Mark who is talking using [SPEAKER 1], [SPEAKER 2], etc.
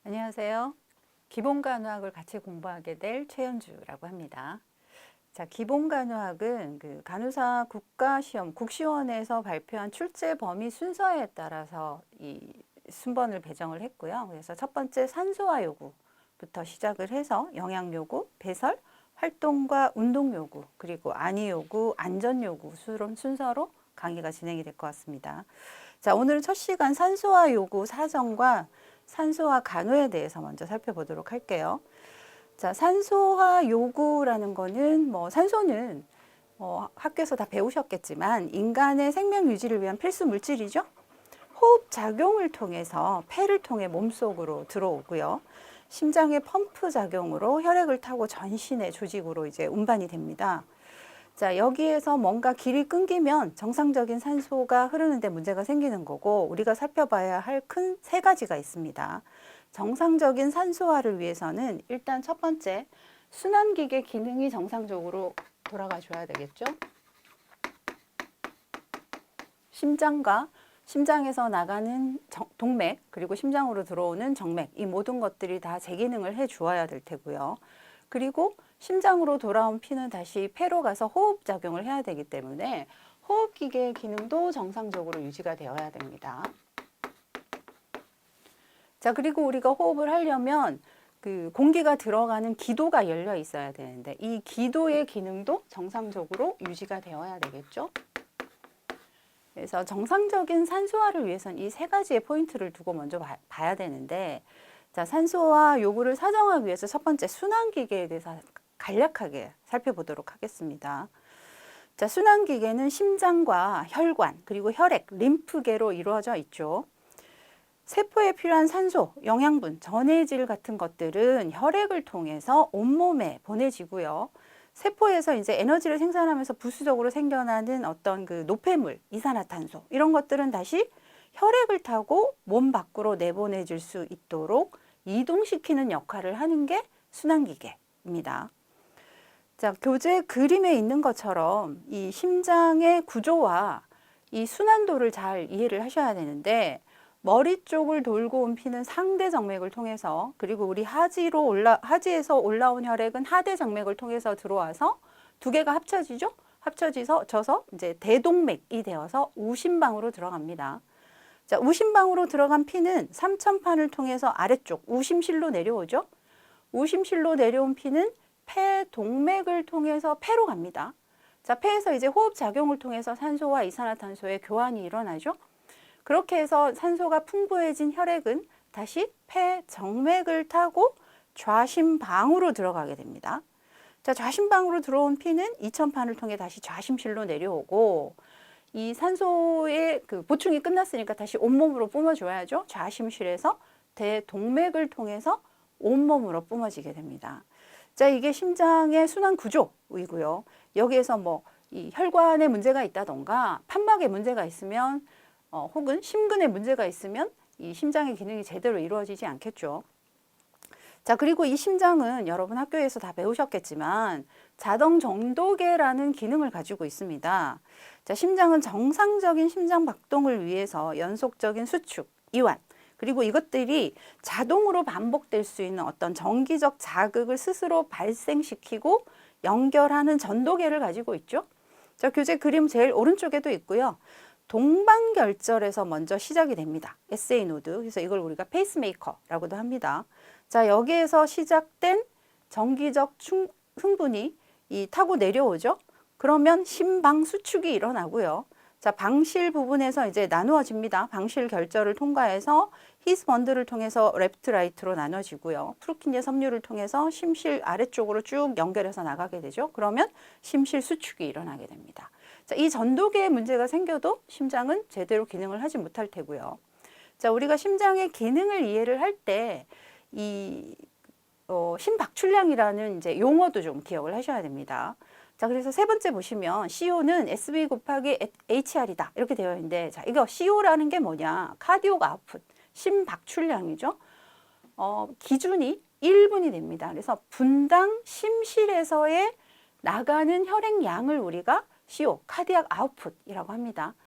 [SPEAKER 1] 안녕하세요. 기본간호학을 같이 공부하게 될 최연주라고 합니다. 자, 기본간호학은 그 간호사 국가시험, 국시원에서 발표한 출제 범위 순서에 따라서 이 순번을 배정을 했고요. 그래서 첫 번째 산소화 요구부터 시작을 해서 영양 요구, 배설, 활동과 운동 요구, 그리고 안위 요구, 안전 요구 순서로 강의가 진행이 될 것 같습니다. 자, 오늘은 첫 시간 산소화 요구 사정과 산소화 간호에 대해서 먼저 살펴보도록 할게요. 자, 산소화 요구라는 거는 산소는 학교에서 다 배우셨겠지만 인간의 생명 유지를 위한 필수 물질이죠. 호흡 작용을 통해서 폐를 통해 몸속으로 들어오고요. 심장의 펌프 작용으로 혈액을 타고 전신의 조직으로 이제 운반이 됩니다. 자, 여기에서 뭔가 길이 끊기면 정상적인 산소가 흐르는데 문제가 생기는 거고, 우리가 살펴봐야 할 큰 세 가지가 있습니다. 정상적인 산소화를 위해서는 일단 첫 번째, 순환기계 기능이 정상적으로 돌아가 줘야 되겠죠. 심장과 심장에서 나가는 동맥, 그리고 심장으로 들어오는 정맥, 이 모든 것들이 다 제 기능을 해 주어야 될 테고요. 그리고 심장으로 돌아온 피는 다시 폐로 가서 호흡작용을 해야 되기 때문에 호흡기계의 기능도 정상적으로 유지가 되어야 됩니다. 자, 그리고 우리가 호흡을 하려면 그 공기가 들어가는 기도가 열려 있어야 되는데 이 기도의 기능도 정상적으로 유지가 되어야 되겠죠. 그래서 정상적인 산소화를 위해서는 이 세 가지의 포인트를 두고 먼저 봐야 되는데, 자, 산소화 요구를 사정하기 위해서 첫 번째 순환기계에 대해서 간략하게 살펴보도록 하겠습니다. 자, 순환기계는 심장과 혈관, 그리고 혈액, 림프계로 이루어져 있죠. 세포에 필요한 산소, 영양분, 전해질 같은 것들은 혈액을 통해서 온몸에 보내지고요. 세포에서 이제 에너지를 생산하면서 부수적으로 생겨나는 어떤 그 노폐물, 이산화탄소, 이런 것들은 다시 혈액을 타고 몸 밖으로 내보내줄 수 있도록 이동시키는 역할을 하는 게 순환기계입니다. 자, 교재 그림에 있는 것처럼 이 심장의 구조와 이 순환도를 잘 이해를 하셔야 되는데, 머리 쪽을 돌고 온 피는 상대 정맥을 통해서, 그리고 우리 하지에서 올라온 혈액은 하대 정맥을 통해서 들어와서 두 개가 합쳐지죠? 합쳐져서 이제 대동맥이 되어서 우심방으로 들어갑니다. 자, 우심방으로 들어간 피는 삼천판을 통해서 아래쪽 우심실로 내려오죠. 우심실로 내려온 피는 폐동맥을 통해서 폐로 갑니다. 자, 폐에서 이제 호흡 작용을 통해서 산소와 이산화탄소의 교환이 일어나죠. 그렇게 해서 산소가 풍부해진 혈액은 다시 폐정맥을 타고 좌심방으로 들어가게 됩니다. 자, 좌심방으로 들어온 피는 이천판을 통해 다시 좌심실로 내려오고, 이 산소의 그 보충이 끝났으니까 다시 온몸으로 뿜어줘야죠. 좌심실에서 대동맥을 통해서 온몸으로 뿜어지게 됩니다. 자, 이게 심장의 순환 구조이고요. 여기에서 이 혈관에 문제가 있다던가 판막에 문제가 있으면 혹은 심근에 문제가 있으면 이 심장의 기능이 제대로 이루어지지 않겠죠. 자, 그리고 이 심장은 여러분 학교에서 다 배우셨겠지만 자동 정도계라는 기능을 가지고 있습니다. 자, 심장은 정상적인 심장 박동을 위해서 연속적인 수축, 이완, 그리고 이것들이 자동으로 반복될 수 있는 어떤 정기적 자극을 스스로 발생시키고 연결하는 전도계를 가지고 있죠. 자, 교재 그림 제일 오른쪽에도 있고요. 동반결절에서 먼저 시작이 됩니다. SA 노드. 그래서 이걸 우리가 페이스메이커라고도 합니다. 자, 여기에서 시작된 정기적 흥분이 타고 내려오죠. 그러면 심방 수축이 일어나고요. 자, 방실 부분에서 이제 나누어집니다. 방실 결절을 통과해서 히스번드를 통해서 레프트 라이트로 나눠지고요. 프루킨제 섬유를 통해서 심실 아래쪽으로 쭉 연결해서 나가게 되죠. 그러면 심실 수축이 일어나게 됩니다. 자, 이 전도계에 문제가 생겨도 심장은 제대로 기능을 하지 못할 테고요. 자, 우리가 심장의 기능을 이해를 할 때 이 심박출량이라는 이제 용어도 좀 기억을 하셔야 됩니다. 자, 그래서 세 번째 보시면 CO는 SV 곱하기 HR이다 이렇게 되어 있는데, 자, 이거 CO라는 게 뭐냐? 카디오 아웃풋, 심박출량이죠. 기준이 1분이 됩니다. 그래서 분당 심실에서의 나가는 혈액량을 우리가 CO, 카디악 아웃풋이라고 합니다.